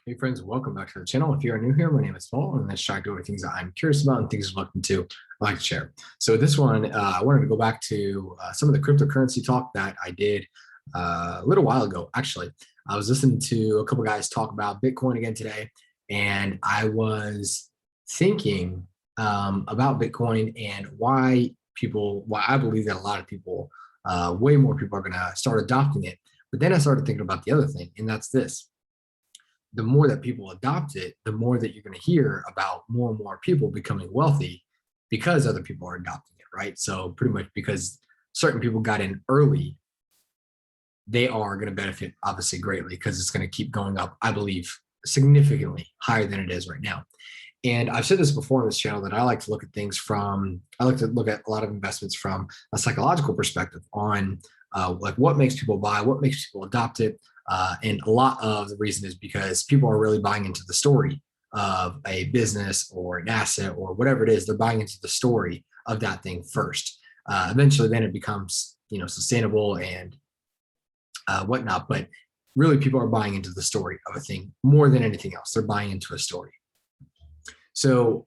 Hey friends, welcome back to the channel. If you're new here, my name is Paul, and let's try to go over things that I'm curious about and things I'm looking to I like to share. So this one, I wanted to go back to some of the cryptocurrency talk that I did a little while ago. Actually, I was listening to a couple guys talk about Bitcoin again today, and I was thinking about Bitcoin and why I believe that a lot of people, way more people are going to start adopting it. But then I started thinking about the other thing, and that's this: the more that people adopt it, the more that you're going to hear about more and more people becoming wealthy because other people are adopting it, right? So pretty much because certain people got in early, they are going to benefit obviously greatly because it's going to keep going up, I believe, significantly higher than it is right now. And I've said this before on this channel that I like to look at things I like to look at a lot of investments from a psychological perspective on like what makes people buy, what makes people adopt it. And a lot of the reason is because people are really buying into the story of a business or an asset or whatever it is. They're buying into the story of that thing first. Eventually, then it becomes, sustainable and whatnot. But really, people are buying into the story of a thing more than anything else. They're buying into a story. So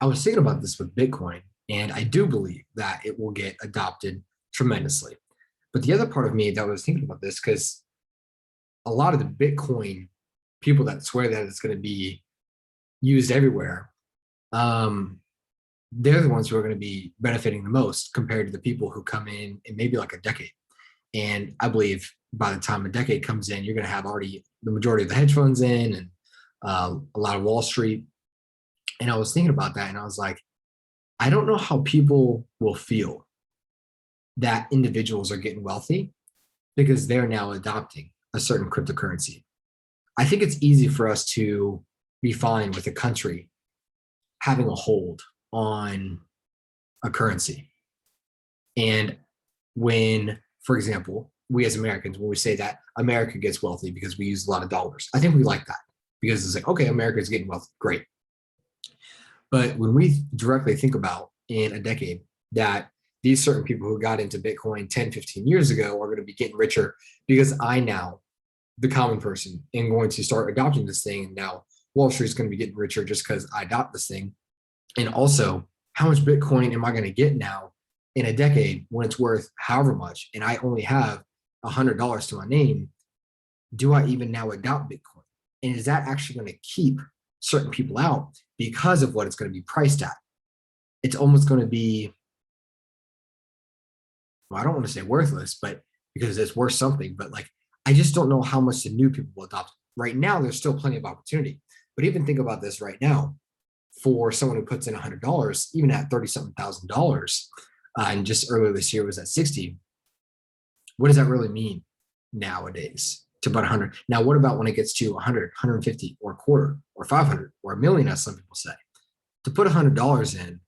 I was thinking about this with Bitcoin, and I do believe that it will get adopted tremendously. But the other part of me that was thinking about this, because a lot of the Bitcoin people that swear that it's going to be used everywhere, they're the ones who are going to be benefiting the most compared to the people who come in maybe like a decade. And I believe by the time a decade comes in, you're going to have already the majority of the hedge funds in and a lot of Wall Street. And I was thinking about that, and I was like, I don't know how people will feel that individuals are getting wealthy because they're now adopting a certain cryptocurrency. I think it's easy for us to be fine with a country having a hold on a currency. And when, for example, we as Americans, when we say that America gets wealthy because we use a lot of dollars, I think we like that because it's like, okay, America is getting wealthy, great. But when we directly think about in a decade that these certain people who got into Bitcoin 10, 15 years ago are going to be getting richer because I now, the common person, am going to start adopting this thing. And now Wall Street is going to be getting richer just because I adopt this thing. And also, how much Bitcoin am I going to get now in a decade when it's worth however much? And I only have $100 to my name. Do I even now adopt Bitcoin? And is that actually going to keep certain people out because of what it's going to be priced at? It's almost going to be, well, I don't want to say worthless, but because it's worth something, but like, I just don't know how much the new people will adopt. Right now, there's still plenty of opportunity. But even think about this right now, for someone who puts in $100, even at 30 something thousand dollars, and just earlier this year was at 60, what does that really mean nowadays to about 100? Now, what about when it gets to 100, 150, or a quarter, or 500, or a million, as some people say? To put $100 in,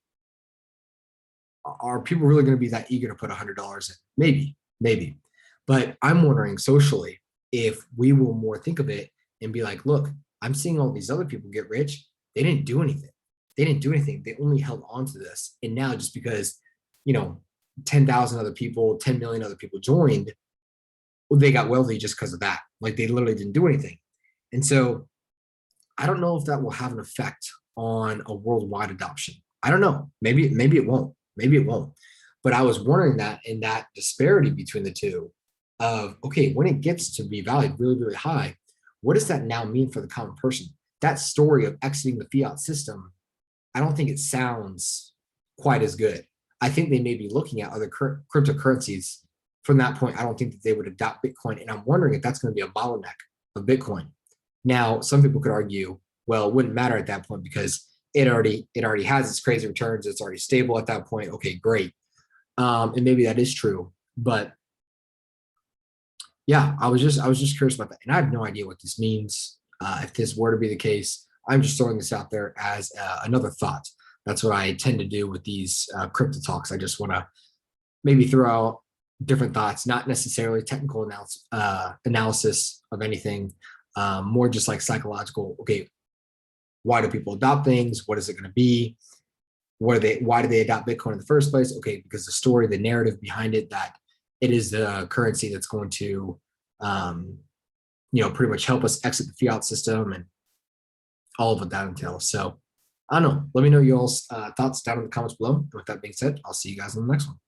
are people really going to be that eager to put $100 in? Maybe. But I'm wondering socially if we will more think of it and be like, look, I'm seeing all these other people get rich. They didn't do anything. They only held on to this. And now just because, 10,000 other people, 10 million other people joined, well, they got wealthy just because of that. Like they literally didn't do anything. And so I don't know if that will have an effect on a worldwide adoption. I don't know. Maybe it won't. But I was wondering that in that disparity between the two of, okay, when it gets to be valued really, really high, what does that now mean for the common person? That story of exiting the fiat system, I don't think it sounds quite as good. I think they may be looking at other cryptocurrencies from that point. I don't think that they would adopt Bitcoin. And I'm wondering if that's going to be a bottleneck of Bitcoin. Now, some people could argue, well, it wouldn't matter at that point because it already has its crazy returns. It's already stable at that point. Okay, great. And maybe that is true. But yeah, I was just curious about that. And I have no idea what this means. If this were to be the case, I'm just throwing this out there as another thought. That's what I tend to do with these crypto talks. I just want to maybe throw out different thoughts, not necessarily technical analysis of anything, more just like psychological. Okay, why do people adopt things? What is it going to be? Why do they adopt Bitcoin in the first place? Okay, because the story, the narrative behind it, that it is the currency that's going to pretty much help us exit the fiat system and all of what that entails. So I don't know. Let me know y'all's thoughts down in the comments below. And with that being said, I'll see you guys in the next one.